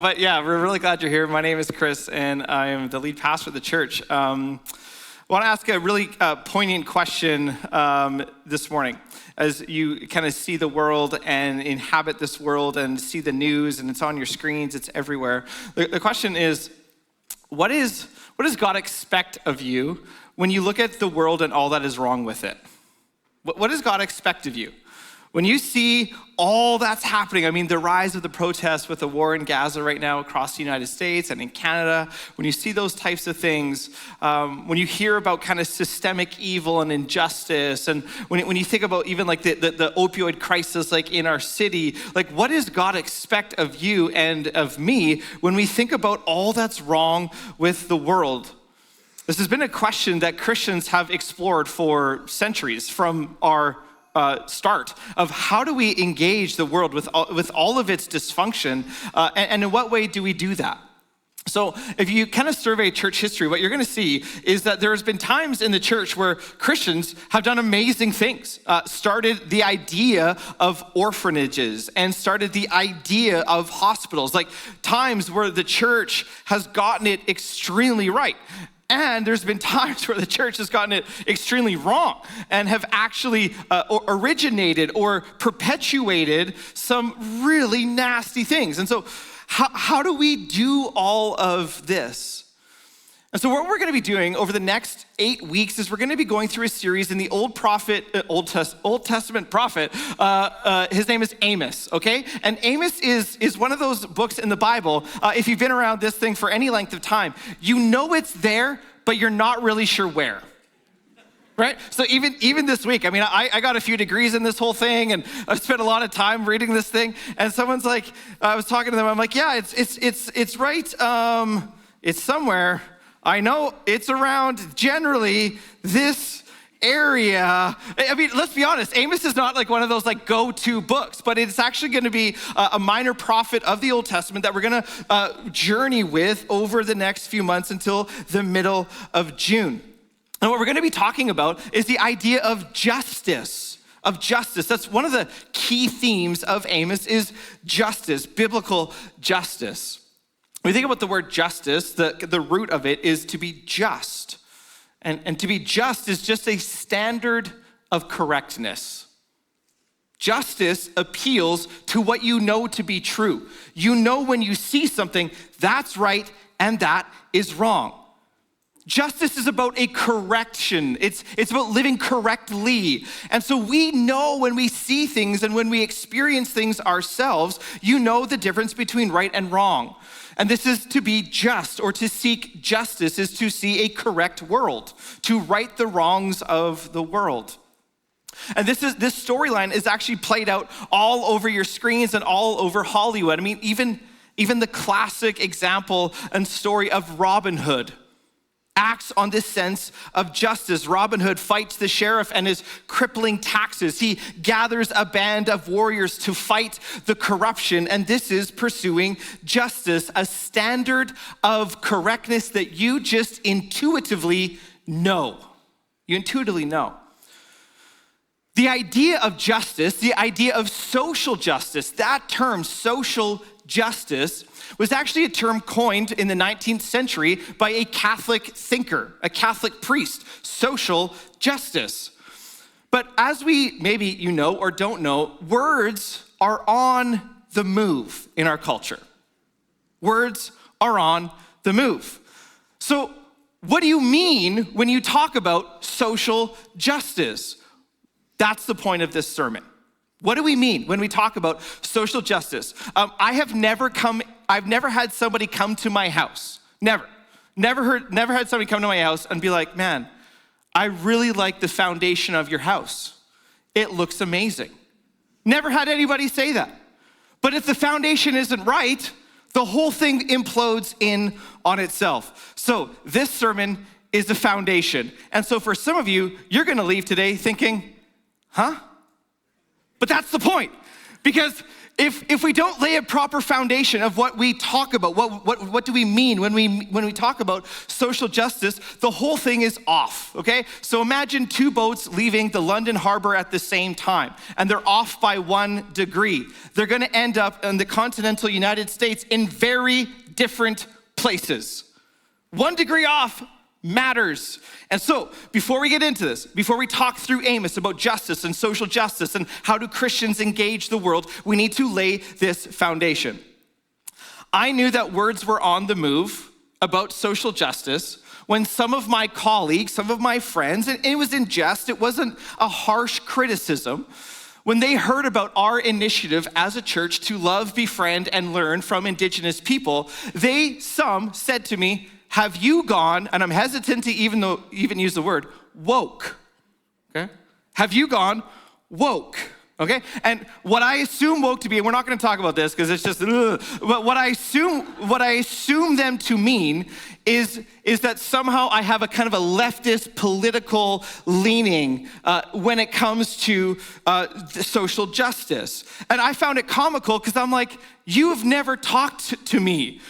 But yeah, we're really glad you're here. My name is Chris, and I am the lead pastor of the church. I want to ask a really poignant question this morning. As you kind of see the world and inhabit this world and see the news, and it's on your screens, it's everywhere. The question is, what does God expect of you when you look at the world and all that is wrong with it? What does God expect of you? When you see all that's happening, I mean, the rise of the protests with the war in Gaza right now across the United States and in Canada, when you see those types of things, when you hear about kind of systemic evil and injustice, and when you think about even like the opioid crisis like in our city, like what does God expect of you and of me when we think about all that's wrong with the world? This has been a question that Christians have explored for centuries from our start of how do we engage the world with all of its dysfunction, and in what way do we do that? So if you kind of survey church history, what you're going to see is that there's been times in the church where Christians have done amazing things, started the idea of orphanages and started the idea of hospitals, like times where the church has gotten it extremely right. And there's been times where the church has gotten it extremely wrong and have actually originated or perpetuated some really nasty things. And so how do we do all of this? And so what we're going to be doing over the next 8 weeks is we're going to be going through a series in the Old Testament prophet. His name is Amos, okay? And Amos is one of those books in the Bible. If you've been around this thing for any length of time, you know it's there, but you're not really sure where. Right? So even this week, I mean, I got a few degrees in this whole thing, and I've spent a lot of time reading this thing. And someone's like, I was talking to them, I'm like, yeah, it's right. It's somewhere. I know it's around generally this area. I mean, let's be honest, Amos is not like one of those like go-to books, but it's actually going to be a minor prophet of the Old Testament that we're going to journey with over the next few months until the middle of June. And what we're going to be talking about is the idea of justice. That's one of the key themes of Amos is justice, biblical justice. When you think about the word justice, the root of it is to be just. And to be just is just a standard of correctness. Justice appeals to what you know to be true. You know when you see something, that's right and that is wrong. Justice is about a correction. It's about living correctly. And so we know when we see things and when we experience things ourselves, you know the difference between right and wrong. And this is to be just, or to seek justice is to see a correct world, to right the wrongs of the world. And this storyline is actually played out all over your screens and all over Hollywood. I mean, even the classic example and story of Robin Hood acts on this sense of justice. Robin Hood fights the sheriff and his crippling taxes. He gathers a band of warriors to fight the corruption, and this is pursuing justice, a standard of correctness that you just intuitively know. You intuitively know. The idea of justice, the idea of social justice, that term, social justice, was actually a term coined in the 19th century by a Catholic thinker, a Catholic priest, social justice. But as maybe you know or don't know, words are on the move in our culture. Words are on the move. So what do you mean when you talk about social justice? That's the point of this sermon. What do we mean when we talk about social justice? I've never had somebody come to my house. Never had somebody come to my house and be like, man, I really like the foundation of your house. It looks amazing. Never had anybody say that. But if the foundation isn't right, the whole thing implodes in on itself. So this sermon is the foundation. And so for some of you, you're gonna leave today thinking, huh? But that's the point, because if we don't lay a proper foundation of what we talk about, what do we mean when we talk about social justice, the whole thing is off, okay? So imagine two boats leaving the London harbor at the same time, and they're off by 1 degree. They're gonna end up in the continental United States in very different places. 1 degree off matters. And so, before we get into this, before we talk through Amos about justice and social justice and how do Christians engage the world, we need to lay this foundation. I knew that words were on the move about social justice when some of my colleagues, some of my friends, and it was in jest, it wasn't a harsh criticism, when they heard about our initiative as a church to love, befriend, and learn from Indigenous people, some said to me, have you gone, and I'm hesitant to even use the word, woke, okay? Have you gone woke, okay? And what I assume woke to be, and we're not gonna talk about this because it's just, but what I assume them to mean is that somehow I have a kind of a leftist political leaning when it comes to social justice. And I found it comical because I'm like, you have never talked to me.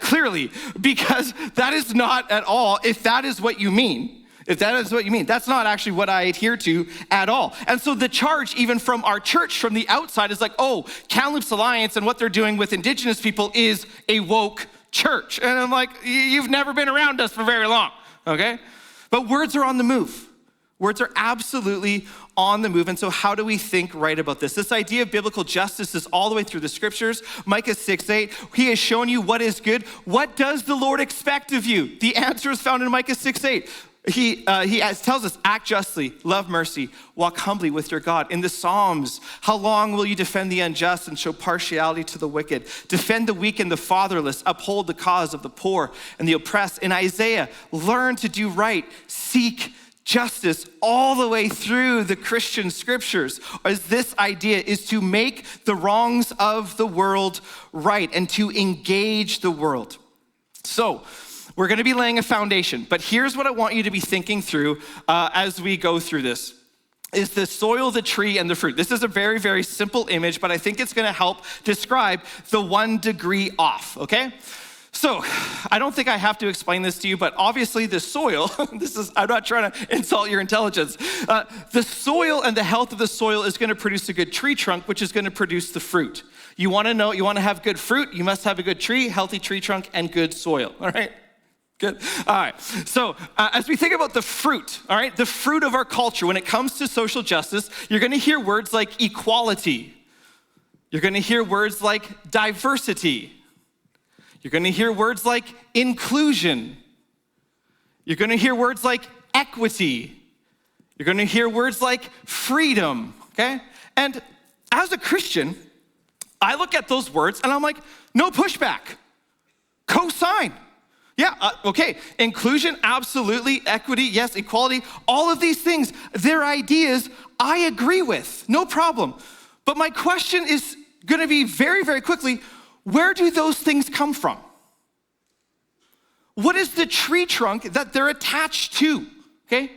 Clearly, because that is not at all, if that is what you mean, that's not actually what I adhere to at all. And so the charge even from our church, from the outside, is like, oh, Kamloops Alliance and what they're doing with Indigenous people is a woke church. And I'm like, you've never been around us for very long, okay? But words are on the move. Words are absolutely on the move. And so how do we think right about this? This idea of biblical justice is all the way through the scriptures. Micah 6:8, he has shown you what is good. What does the Lord expect of you? The answer is found in Micah 6:8. He tells us, act justly, love mercy, walk humbly with your God. In the Psalms, how long will you defend the unjust and show partiality to the wicked? Defend the weak and the fatherless, uphold the cause of the poor and the oppressed. In Isaiah, learn to do right, seek justice. All the way through the Christian scriptures is this idea, is to make the wrongs of the world right and to engage the world. So we're gonna be laying a foundation, but here's what I want you to be thinking through as we go through this. Is the soil, the tree, and the fruit. This is a very, very simple image, but I think it's gonna help describe the 1 degree off, okay? So, I don't think I have to explain this to you, but obviously the soil, I'm not trying to insult your intelligence. The soil and the health of the soil is gonna produce a good tree trunk, which is gonna produce the fruit. You wanna have good fruit, you must have a good tree, healthy tree trunk, and good soil, all right? Good, all right. So as we think about the fruit, all right, the fruit of our culture, when it comes to social justice, you're gonna hear words like equality. You're gonna hear words like diversity. You're gonna hear words like inclusion. You're gonna hear words like equity. You're gonna hear words like freedom, okay? And as a Christian, I look at those words and I'm like, no pushback, co-sign. Yeah, okay, inclusion, absolutely, equity, yes, equality, all of these things, they're ideas I agree with, no problem. But my question is gonna be very, very quickly, where do those things come from? What is the tree trunk that they're attached to, okay?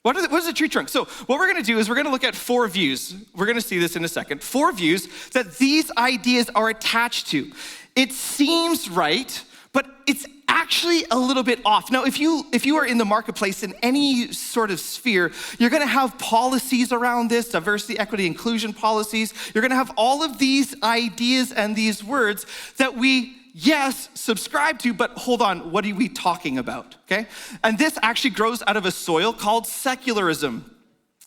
What is the tree trunk? So what we're gonna do is we're gonna look at 4 views. We're gonna see this in a second. 4 views that these ideas are attached to. It seems right, but it's actually a little bit off. Now, if you are in the marketplace in any sort of sphere, you're gonna have policies around this, diversity, equity, inclusion policies. You're gonna have all of these ideas and these words that we, yes, subscribe to, but hold on, what are we talking about, okay? And this actually grows out of a soil called secularism.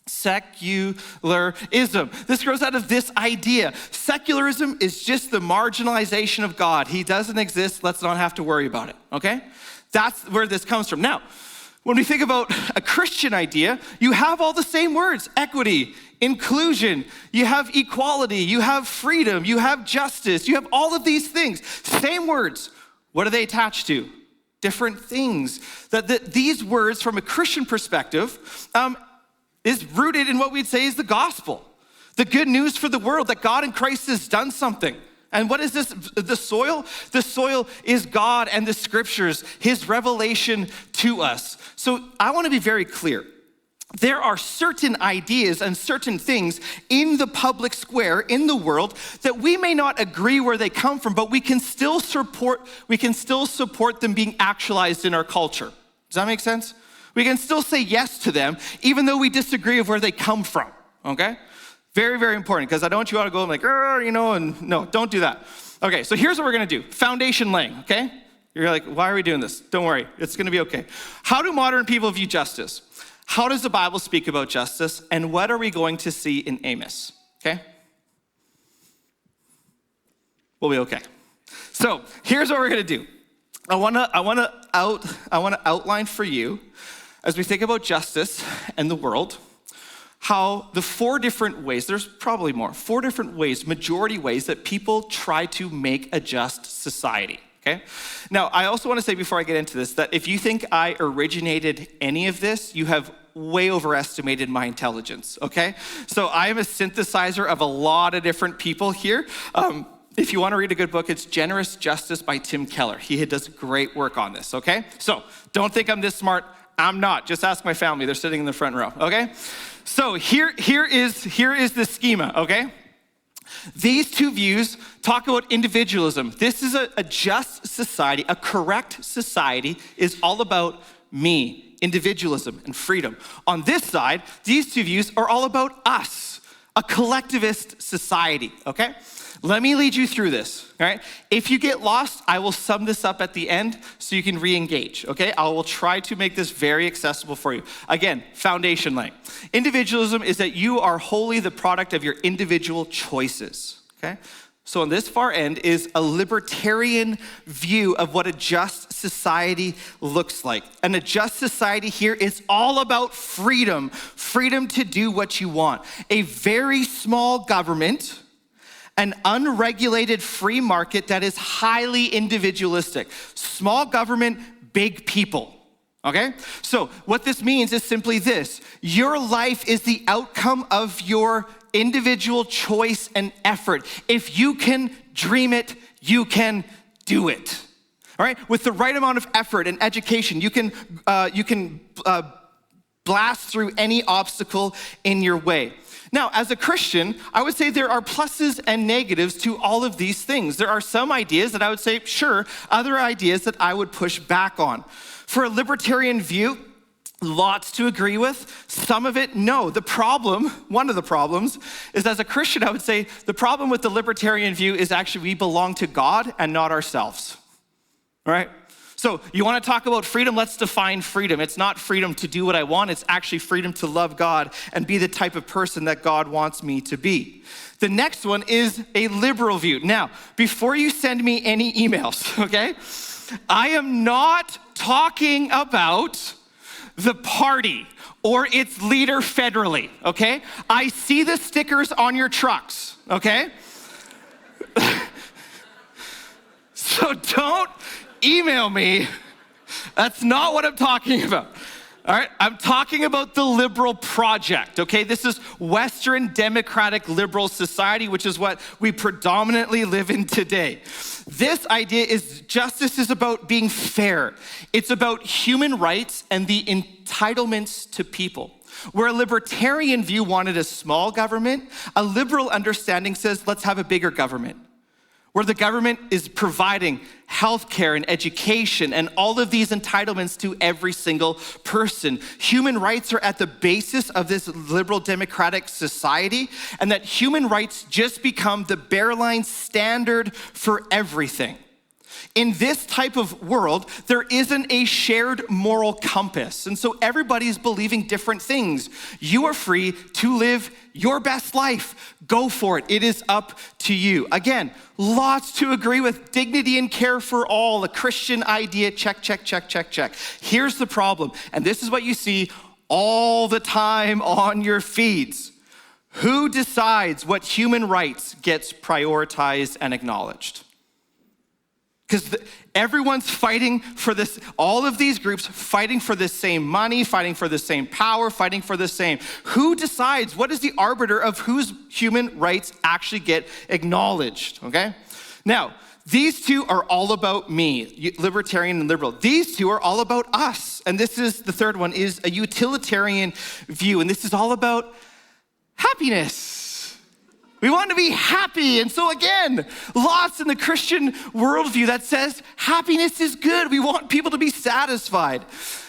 Secularism. This grows out of this idea. Secularism is just the marginalization of God. He doesn't exist, let's not have to worry about it, okay? That's where this comes from. Now, when we think about a Christian idea, you have all the same words: equity, inclusion, you have equality, you have freedom, you have justice, you have all of these things. Same words. What are they attached to? Different things. These words, from a Christian perspective, is rooted in what we'd say is the gospel. The good news for the world that God in Christ has done something. And what is this, the soil? The soil is God and the scriptures, his revelation to us. So I wanna be very clear. there are certain ideas and certain things in the public square, in the world, that we may not agree where they come from, but we can still support them being actualized in our culture. Does that make sense? We can still say yes to them, even though we disagree of where they come from, okay? Very, very important, because I don't want you all to go like, and no, don't do that. Okay, so here's what we're gonna do. Foundation laying, okay? You're like, why are we doing this? Don't worry, it's gonna be okay. How do modern people view justice? How does the Bible speak about justice? And what are we going to see in Amos? Okay? We'll be okay. So here's what we're gonna do. I wanna outline for you, as we think about justice and the world, how the 4 different ways, there's probably more, 4 different ways, majority ways that people try to make a just society. Okay? Now, I also want to say before I get into this that if you think I originated any of this, you have way overestimated my intelligence, okay? So I am a synthesizer of a lot of different people here. If you want to read a good book, it's Generous Justice by Tim Keller. He does great work on this, okay? So don't think I'm this smart. I'm not. Just ask my family. They're sitting in the front row, okay? So here is the schema, okay? These 2 views talk about individualism. This is a just society. A correct society is all about me, individualism and freedom. On this side, these 2 views are all about us, a collectivist society, okay? Let me lead you through this, all right? If you get lost, I will sum this up at the end so you can re-engage, okay? I will try to make this very accessible for you. Again, foundation laying. Individualism is that you are wholly the product of your individual choices, okay? So on this far end is a libertarian view of what a just society looks like. And a just society here is all about freedom, freedom to do what you want. A very small government, an unregulated free market that is highly individualistic. Small government, big people, okay? So what this means is simply this. Your life is the outcome of your individual choice and effort. If you can dream it, you can do it, all right? With the right amount of effort and education, you can blast through any obstacle in your way. Now, as a Christian, I would say there are pluses and negatives to all of these things. There are some ideas that I would say, sure, other ideas that I would push back on. For a libertarian view, lots to agree with, some of it, no. The problem, one of the problems, is as a Christian, I would say the problem with the libertarian view is actually we belong to God and not ourselves, all right? So you want to talk about freedom? Let's define freedom. It's not freedom to do what I want. It's actually freedom to love God and be the type of person that God wants me to be. The next one is a liberal view. Now, before you send me any emails, okay, I am not talking about the party or its leader federally, okay? I see the stickers on your trucks, okay? So don't email me. That's not what I'm talking about. All right, I'm talking about the liberal project, okay? This is Western democratic liberal society, which is what we predominantly live in today. This idea is justice is about being fair. It's about human rights and the entitlements to people. Where a libertarian view wanted a small government, a liberal understanding says, let's have a bigger government. Where the government is providing healthcare and education and all of these entitlements to every single person. Human rights are at the basis of this liberal democratic society, and that human rights just become the bare-line standard for everything. In this type of world, there isn't a shared moral compass, and so everybody's believing different things. You are free to live your best life. Go for it. It is up to you. Again, lots to agree with. Dignity and care for all, a Christian idea, check, check, check, check, check. Here's the problem, and this is what you see all the time on your feeds. Who decides what human rights gets prioritized and acknowledged? Because everyone's fighting for this, all of these groups fighting for the same money, fighting for the same power, fighting for the same. Who decides, what is the arbiter of whose human rights actually get acknowledged, okay? Now, These two are all about me, libertarian and liberal. These two are all about us. And this is, the third one, is a utilitarian view. And this is all about happiness. We want to be happy. And so again, lots in the Christian worldview that says happiness is good. We want people to be satisfied.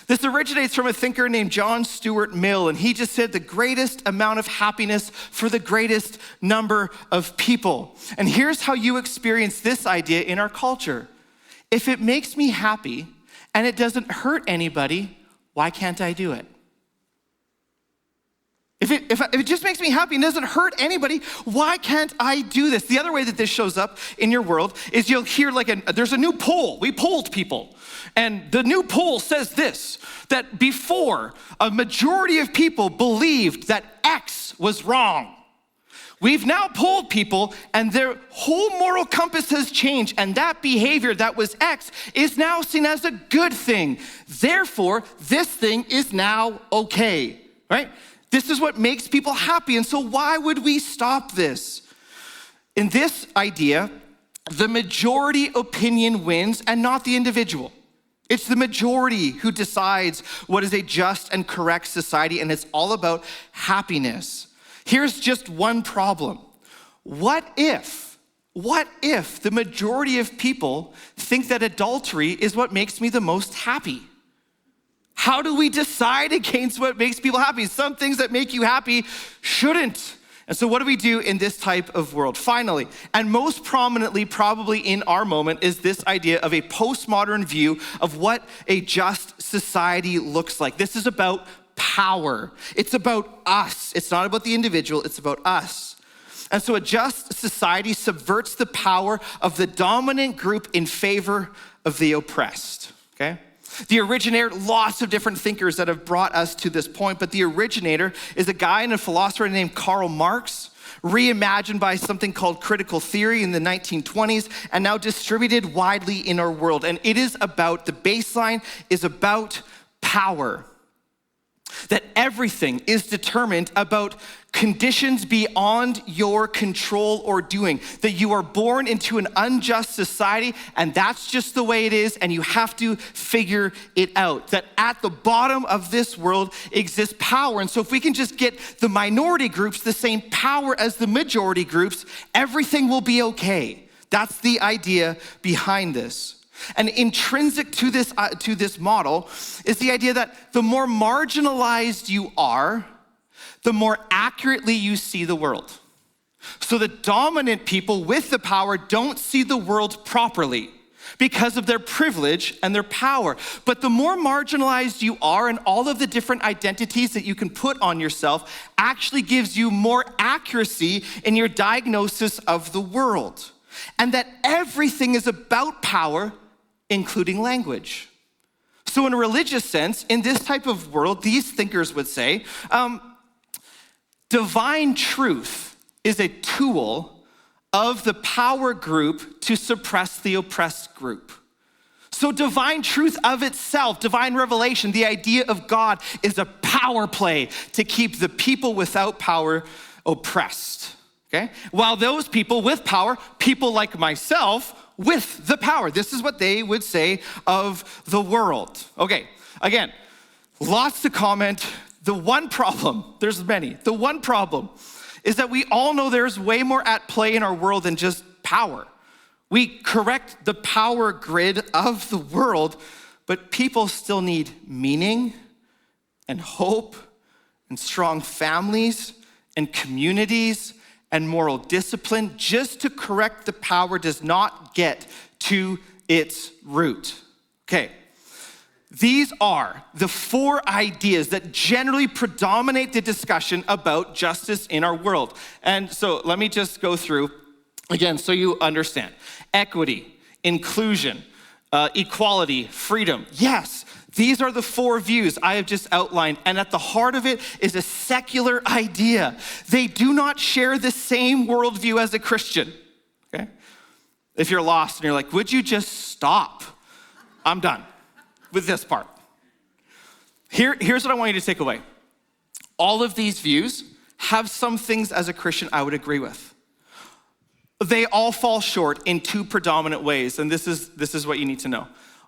This originates from a thinker named John Stuart Mill, and he just said the greatest amount of happiness for the greatest number of people. And here's how you experience this idea in our culture. If it makes me happy and it doesn't hurt anybody, why can't I do it? If it just makes me happy and doesn't hurt anybody, why can't I do this? The other way that this shows up in your world is you'll hear there's a new poll. We polled people. And the new poll says this, that before a majority of people believed that X was wrong. We've now polled people and their whole moral compass has changed, and that behavior that was X is now seen as a good thing. Therefore, this thing is now okay, right? This is what makes people happy, and so why would we stop this? In this idea, the majority opinion wins and not the individual. It's the majority who decides what is a just and correct society, and it's all about happiness. Here's just one problem. What if the majority of people think that adultery is what makes me the most happy? How do we decide against what makes people happy? Some things that make you happy shouldn't. And so what do we do in this type of world? Finally, and most prominently probably in our moment, is this idea of a postmodern view of what a just society looks like. This is about power. It's about us. It's not about the individual, it's about us. And so a just society subverts the power of the dominant group in favor of the oppressed, okay? The originator, lots of different thinkers that have brought us to this point, but the originator is a guy and a philosopher named Karl Marx, reimagined by something called critical theory in the 1920s, and now distributed widely in our world. And it is about, the baseline is about power. That everything is determined about conditions beyond your control or doing. That you are born into an unjust society and that's just the way it is and you have to figure it out. That at the bottom of this world exists power. And so if we can just get the minority groups the same power as the majority groups, everything will be okay. That's the idea behind this. And intrinsic to this model is the idea that the more marginalized you are, the more accurately you see the world. So the dominant people with the power don't see the world properly because of their privilege and their power. But the more marginalized you are, and all of the different identities that you can put on yourself actually gives you more accuracy in your diagnosis of the world. And that everything is about power, including language. So in a religious sense, in this type of world, these thinkers would say, divine truth is a tool of the power group to suppress the oppressed group. So divine truth of itself, divine revelation, the idea of God, is a power play to keep the people without power oppressed, okay? While those people with power, people like myself, with the power. This is what they would say of the world. Okay, again, lots to comment. The one problem, there's many, the one problem is that we all know there's way more at play in our world than just power. We correct the power grid of the world, but people still need meaning and hope and strong families and communities and moral discipline. Just to correct the power does not get to its root. Okay, these are the 4 ideas that generally predominate the discussion about justice in our world. And so let me just go through again so you understand. Equity, inclusion, equality, freedom. Yes, these are the 4 views I have just outlined, and at the heart of it is a secular idea. They do not share the same worldview as a Christian, okay? If you're lost and you're like, would you just stop? I'm done with this part. Here's what I want you to take away. All of these views have some things as a Christian I would agree with. they all fall short in two predominant ways, and this is what you need to know.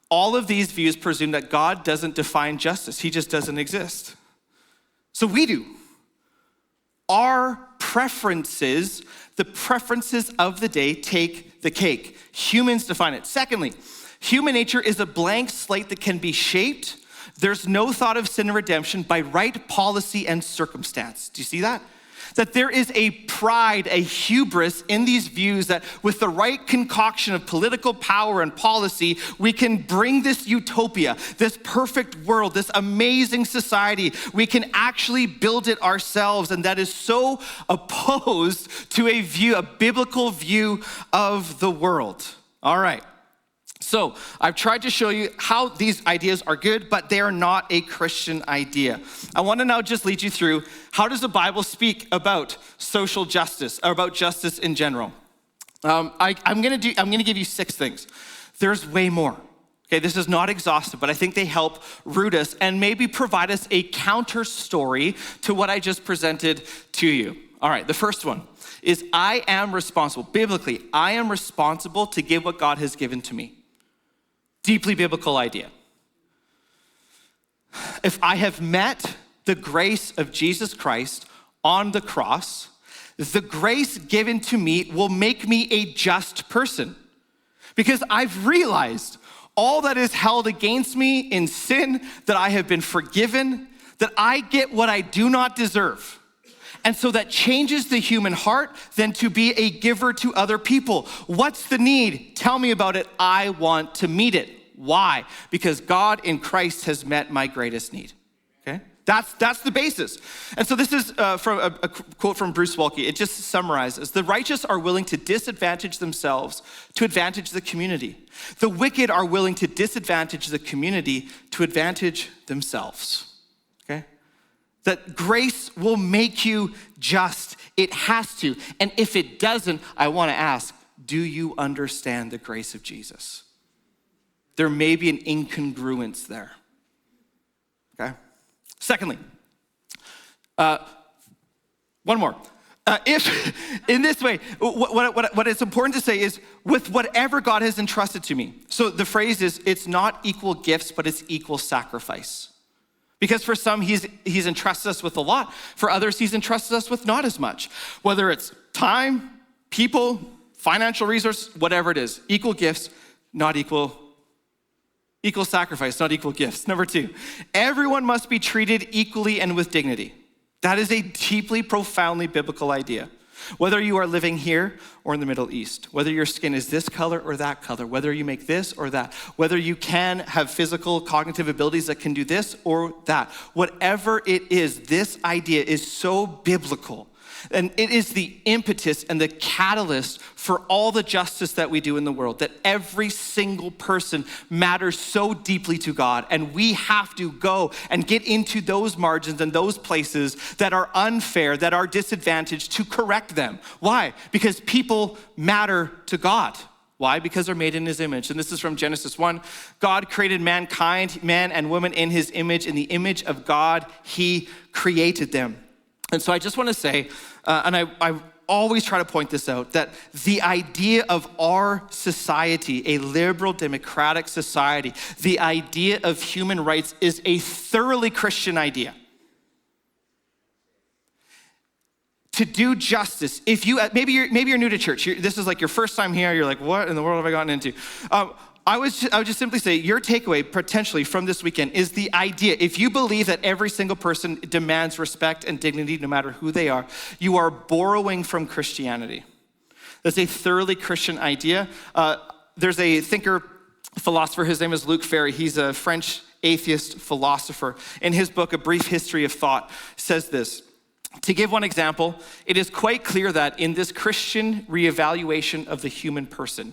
All of these views presume that God doesn't define justice. He just doesn't exist. So we do. Our preferences, the preferences of the day, take the cake. Humans define it. Secondly, human nature is a blank slate that can be shaped. There's no thought of sin and redemption by right policy and circumstance. Do you see that? That there is a pride, a hubris in these views that with the right concoction of political power and policy, we can bring this utopia, this perfect world, this amazing society. We can actually build it ourselves. And that is so opposed to a biblical view of the world. All right. So I've tried to show you how these ideas are good, but they are not a Christian idea. I want to now just lead you through, how does the Bible speak about social justice, or about justice in general? I'm going to give you 6 things. There's way more. Okay, this is not exhaustive, but I think they help root us and maybe provide us a counter story to what I just presented to you. All right, the first one is I am responsible. Biblically, I am responsible to give what God has given to me. Deeply biblical idea. If I have met the grace of Jesus Christ on the cross, the grace given to me will make me a just person. Because I've realized all that is held against me in sin, that I have been forgiven, that I get what I do not deserve. And so that changes the human heart then to be a giver to other people. What's the need? Tell me about it. I want to meet it. Why? Because God in Christ has met my greatest need. Okay? That's the basis. And so this is from a quote from Bruce Waltke. It just summarizes: the righteous are willing to disadvantage themselves to advantage the community. The wicked are willing to disadvantage the community to advantage themselves. Okay? That grace will make you just. It has to. And if it doesn't, I want to ask, do you understand the grace of Jesus? There may be an incongruence there. Okay? Secondly, one more. If in this way, what is important to say is with whatever God has entrusted to me. So the phrase is, it's not equal gifts, but it's equal sacrifice. Because for some, he's entrusted us with a lot. For others, he's entrusted us with not as much. Whether it's time, people, financial resources, whatever it is. Equal gifts, not equal sacrifice, not equal gifts. Number 2, everyone must be treated equally and with dignity. That is a deeply, profoundly biblical idea. Whether you are living here or in the Middle East, whether your skin is this color or that color, whether you make this or that, whether you can have physical cognitive abilities that can do this or that, whatever it is, this idea is so biblical. And it is the impetus and the catalyst for all the justice that we do in the world, that every single person matters so deeply to God. And we have to go and get into those margins and those places that are unfair, that are disadvantaged, to correct them. Why? Because people matter to God. Why? Because they're made in his image. And this is from Genesis 1. God created mankind, man and woman, in his image. In the image of God, he created them. And so I just want to say, and I always try to point this out, that the idea of our society, a liberal democratic society, the idea of human rights is a thoroughly Christian idea. To do justice, if you, maybe you're new to church, this is like your first time here, you're like, what in the world have I gotten into? I would just simply say your takeaway potentially from this weekend is the idea, if you believe that every single person demands respect and dignity no matter who they are, you are borrowing from Christianity. That's a thoroughly Christian idea. There's a thinker, philosopher, his name is Luc Ferry. He's a French atheist philosopher. In his book, A Brief History of Thought, says this: to give one example, it is quite clear that in this Christian reevaluation of the human person,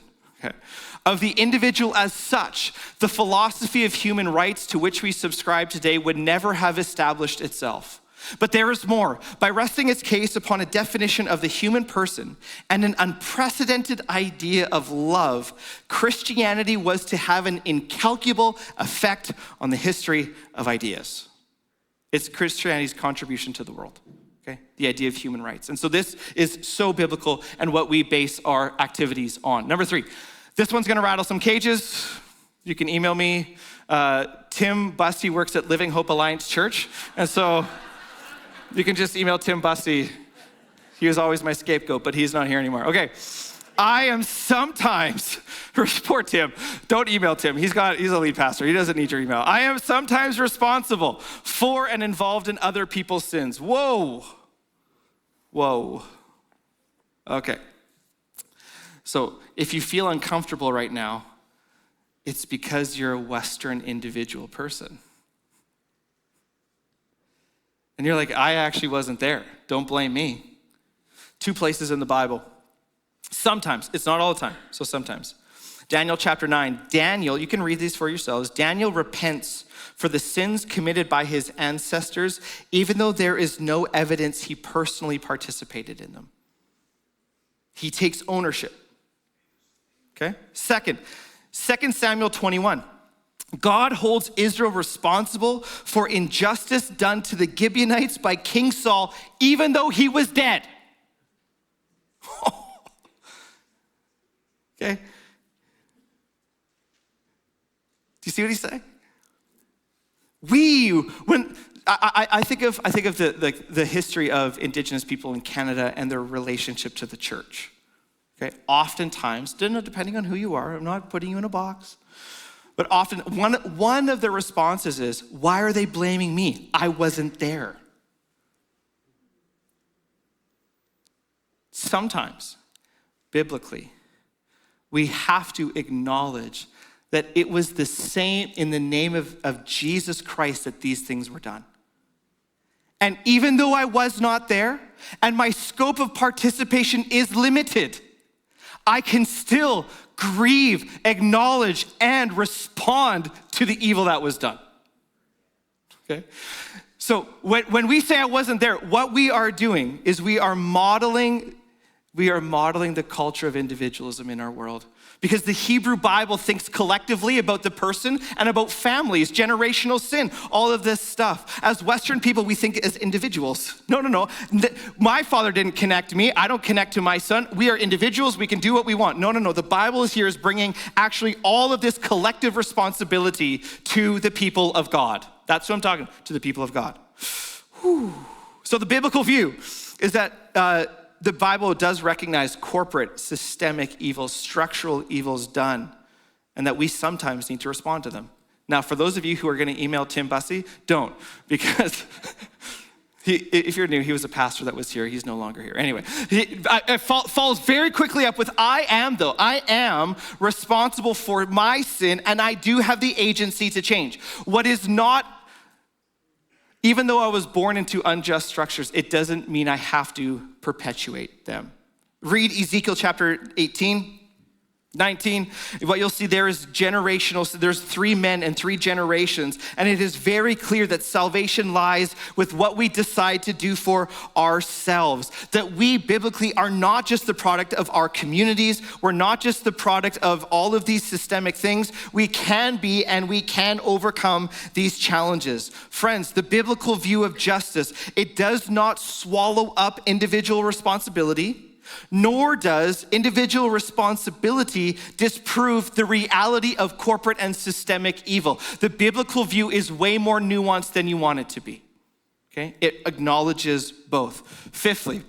of the individual as such, the philosophy of human rights to which we subscribe today would never have established itself. But there is more. By resting its case upon a definition of the human person and an unprecedented idea of love, Christianity was to have an incalculable effect on the history of ideas. It's Christianity's contribution to the world. okay? The idea of human rights. And so this is so biblical and what we base our activities on. Number 3, this one's gonna rattle some cages. You can email me. Tim Busty works at Living Hope Alliance Church. And so you can just email Tim Busty. He was always my scapegoat, but he's not here anymore. Okay, I am sometimes, poor Tim, don't email Tim. He's a lead pastor. He doesn't need your email. I am sometimes responsible for and involved in other people's sins. Whoa. Okay. So if you feel uncomfortable right now, it's because you're a Western individual person. And you're like, I actually wasn't there. Don't blame me. 2 places in the Bible. Sometimes, it's not all the time, so sometimes. Daniel chapter 9, Daniel, you can read these for yourselves. Daniel repents for the sins committed by his ancestors, even though there is no evidence he personally participated in them. He takes ownership, okay? Second, 2 Samuel 21. God holds Israel responsible for injustice done to the Gibeonites by King Saul, even though he was dead. Okay? Do you see what he's saying? When I think of the history of Indigenous people in Canada and their relationship to the church. Okay? Oftentimes, depending on who you are, I'm not putting you in a box, but often one of the responses is, why are they blaming me? I wasn't there. Sometimes, biblically, we have to acknowledge that it was the same in the name of Jesus Christ that these things were done. And even though I was not there and my scope of participation is limited, I can still grieve, acknowledge, and respond to the evil that was done. Okay? So when we say I wasn't there, what we are doing is we are modeling the culture of individualism in our world. Because the Hebrew Bible thinks collectively about the person and about families, generational sin, all of this stuff. As Western people, we think as individuals. No. My father didn't connect me. I don't connect to my son. We are individuals. We can do what we want. No. The Bible is bringing actually all of this collective responsibility to the people of God. That's what I'm talking to, the people of God. Whew. So the biblical view is that the Bible does recognize corporate, systemic evils, structural evils done, and that we sometimes need to respond to them. Now, for those of you who are gonna email Tim Bussey, don't, because if you're new, he was a pastor that was here. He's no longer here. Anyway, it follows very quickly up with, I am responsible for my sin, and I do have the agency to change. What is not, even though I was born into unjust structures, it doesn't mean I have to perpetuate them. Read Ezekiel chapter 18, 19. What you'll see there is generational. So there's 3 men and 3 generations. And it is very clear that salvation lies with what we decide to do for ourselves. That we biblically are not just the product of our communities. We're not just the product of all of these systemic things. We can be and we can overcome these challenges. Friends, the biblical view of justice, it does not swallow up individual responsibility, nor does individual responsibility disprove the reality of corporate and systemic evil. The biblical view is way more nuanced than you want it to be, okay? It acknowledges both. Fifthly,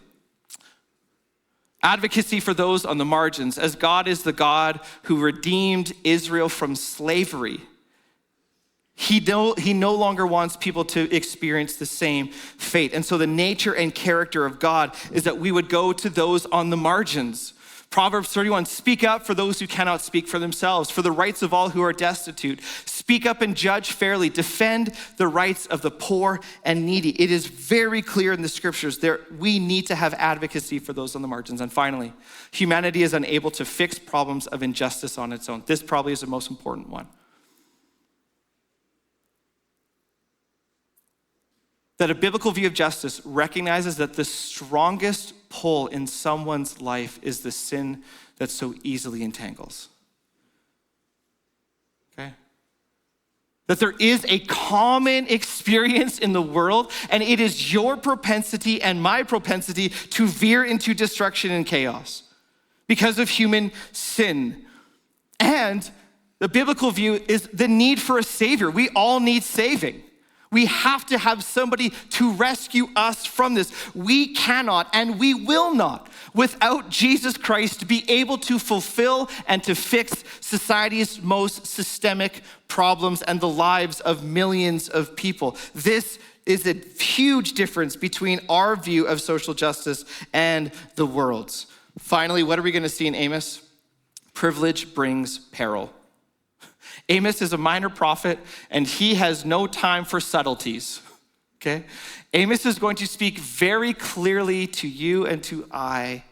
advocacy for those on the margins. As God is the God who redeemed Israel from slavery, He no longer wants people to experience the same fate. And so the nature and character of God is that we would go to those on the margins. Proverbs 31, speak up for those who cannot speak for themselves, for the rights of all who are destitute. Speak up and judge fairly. Defend the rights of the poor and needy. It is very clear in the scriptures we need to have advocacy for those on the margins. And finally, humanity is unable to fix problems of injustice on its own. This probably is the most important one. That a biblical view of justice recognizes that the strongest pull in someone's life is the sin that so easily entangles. Okay? that there is a common experience in the world, and it is your propensity and my propensity to veer into destruction and chaos because of human sin. And the biblical view is the need for a savior. We all need saving. We have to have somebody to rescue us from this. We cannot and we will not, without Jesus Christ, be able to fulfill and to fix society's most systemic problems and the lives of millions of people. This is a huge difference between our view of social justice and the world's. Finally, what are we going to see in Amos? Privilege brings peril. Amos is a minor prophet, and he has no time for subtleties, okay? Amos is going to speak very clearly to you and to I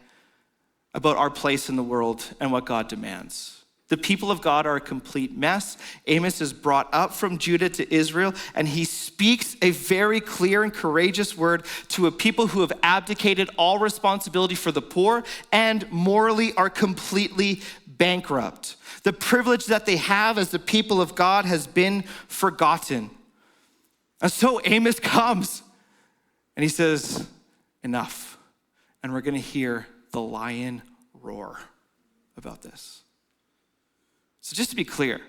about our place in the world and what God demands. The people of God are a complete mess. Amos is brought up from Judah to Israel, and he speaks a very clear and courageous word to a people who have abdicated all responsibility for the poor and morally are completely bankrupt. The privilege that they have as the people of God has been forgotten. And so Amos comes and he says, enough. And we're going to hear the lion roar about this. So just to be clear,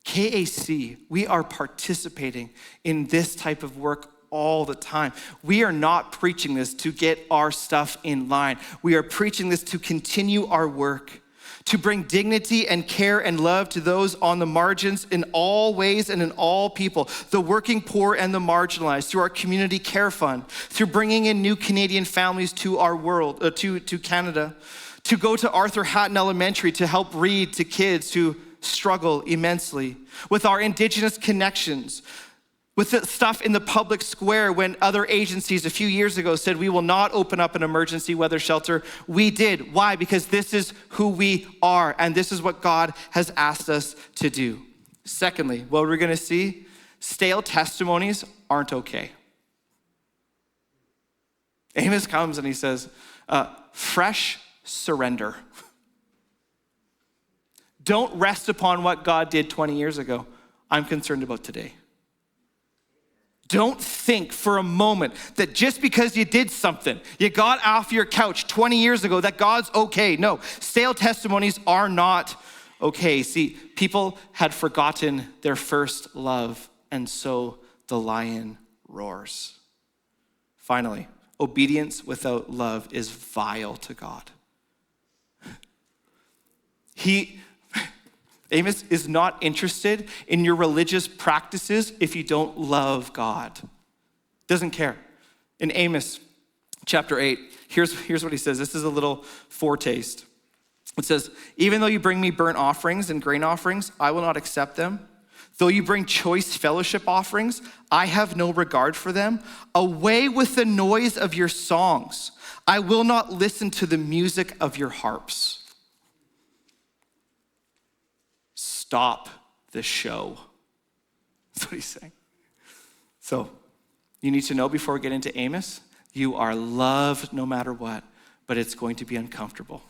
KAC, we are participating in this type of work all the time. We are not preaching this to get our stuff in line. We are preaching this to continue our work, to bring dignity and care and love to those on the margins in all ways and in all people, the working poor and the marginalized, through our community care fund, through bringing in new Canadian families to our world, to Canada, to go to Arthur Hatton Elementary to help read to kids who struggle immensely, with our Indigenous connections, with the stuff in the public square when other agencies a few years ago said we will not open up an emergency weather shelter. We did. Why? Because this is who we are, and this is what God has asked us to do. Secondly, what we're going to see, stale testimonies aren't okay. Amos comes and he says, fresh surrender. Don't rest upon what God did 20 years ago. I'm concerned about today. Don't think for a moment that just because you did something, you got off your couch 20 years ago, that God's okay. No, stale testimonies are not okay. See, people had forgotten their first love, and so the lion roars. Finally, obedience without love is vile to God. Amos is not interested in your religious practices if you don't love God. Doesn't care. In Amos chapter 8, here's what he says. This is a little foretaste. It says, even though you bring me burnt offerings and grain offerings, I will not accept them. Though you bring choice fellowship offerings, I have no regard for them. Away with the noise of your songs. I will not listen to the music of your harps. Stop the show. That's what he's saying. So, you need to know before we get into Amos, you are loved no matter what, but it's going to be uncomfortable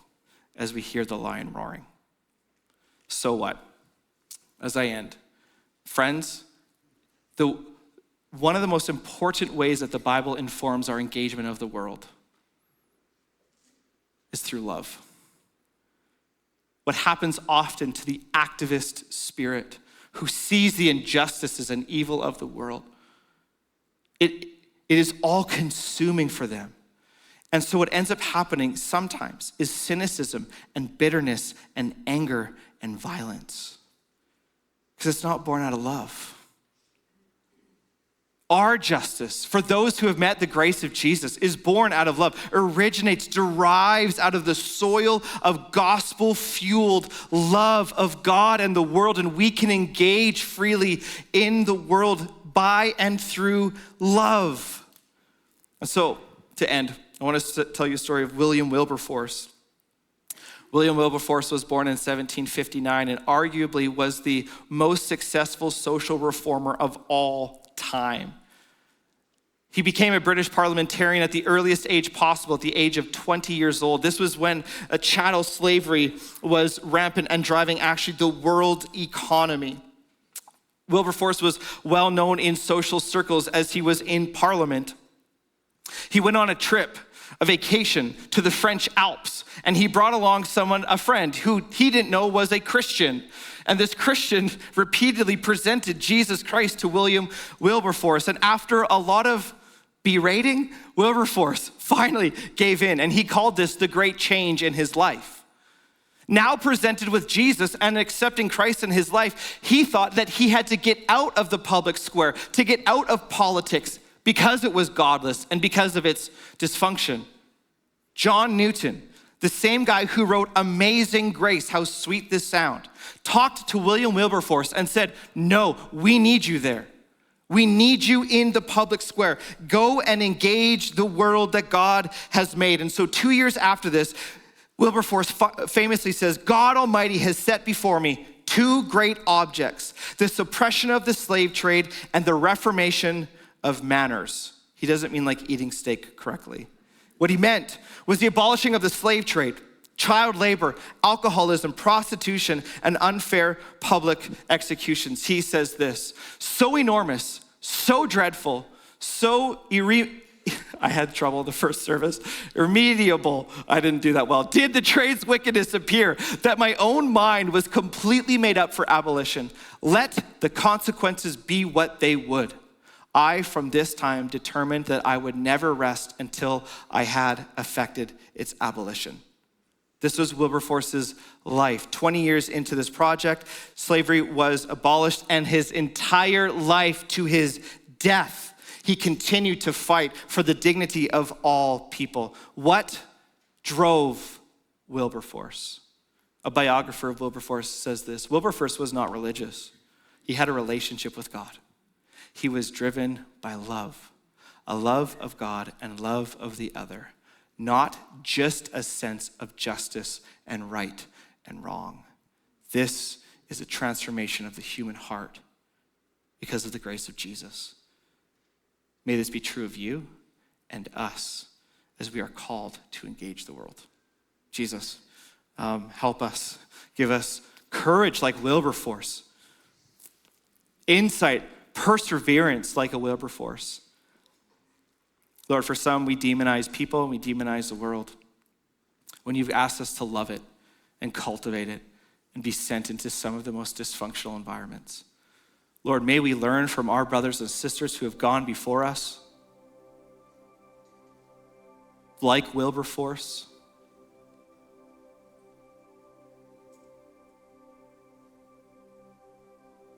as we hear the lion roaring. So what? As I end, friends, one of the most important ways that the Bible informs our engagement of the world is through love. What happens often to the activist spirit who sees the injustices and evil of the world, it is all consuming for them. And so what ends up happening sometimes is cynicism and bitterness and anger and violence, because it's not born out of love. Our justice for those who have met the grace of Jesus is born out of love, originates, derives out of the soil of gospel-fueled love of God and the world, and we can engage freely in the world by and through love. And so, to end, I want to tell you a story of William Wilberforce. William Wilberforce was born in 1759 and arguably was the most successful social reformer of all time. He became a British parliamentarian at the earliest age possible, at the age of 20 years old. This was when chattel slavery was rampant and driving actually the world economy. Wilberforce was well known in social circles as he was in Parliament. He went on a vacation to the French Alps, and he brought along a friend who he didn't know was a Christian. And this Christian repeatedly presented Jesus Christ to William Wilberforce. And after a lot of berating, Wilberforce finally gave in, and he called this the great change in his life. Now presented with Jesus and accepting Christ in his life, he thought that he had to get out of the public square, to get out of politics, because it was godless and because of its dysfunction. John Newton, the same guy who wrote Amazing Grace, How Sweet This Sound, talked to William Wilberforce and said, no, we need you there. We need you in the public square. Go and engage the world that God has made. And so 2 years after this, Wilberforce famously says, God Almighty has set before me two great objects, the suppression of the slave trade and the reformation of manners. He doesn't mean like eating steak correctly. What he meant was the abolishing of the slave trade, child labor, alcoholism, prostitution, and unfair public executions. He says this, so enormous, so dreadful, so I had trouble the first service. Irremediable, I didn't do that well. Did the trade's wickedness appear that my own mind was completely made up for abolition? Let the consequences be what they would. I, from this time, determined that I would never rest until I had effected its abolition. This was Wilberforce's life. 20 years into this project, slavery was abolished, and his entire life to his death, he continued to fight for the dignity of all people. What drove Wilberforce? A biographer of Wilberforce says this, Wilberforce was not religious. He had a relationship with God. He was driven by love, a love of God and love of the other, not just a sense of justice and right and wrong. This is a transformation of the human heart because of the grace of Jesus. May this be true of you and us as we are called to engage the world. Jesus, help us. Give us courage like Wilberforce, insight, perseverance like a Wilberforce. Lord, for some, we demonize people, we demonize the world. When you've asked us to love it and cultivate it and be sent into some of the most dysfunctional environments. Lord, may we learn from our brothers and sisters who have gone before us, like Wilberforce,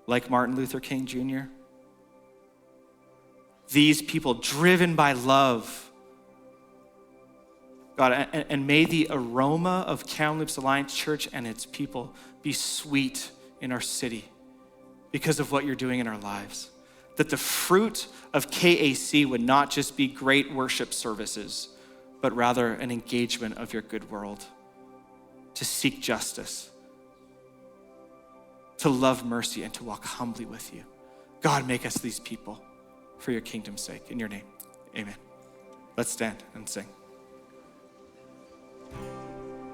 like Martin Luther King Jr., these people driven by love. God, and may the aroma of Kamloops Alliance Church and its people be sweet in our city because of what you're doing in our lives. That the fruit of KAC would not just be great worship services, but rather an engagement of your good world, to seek justice, to love mercy, and to walk humbly with you. God, make us these people for your kingdom's sake. In your name, amen. Let's stand and sing.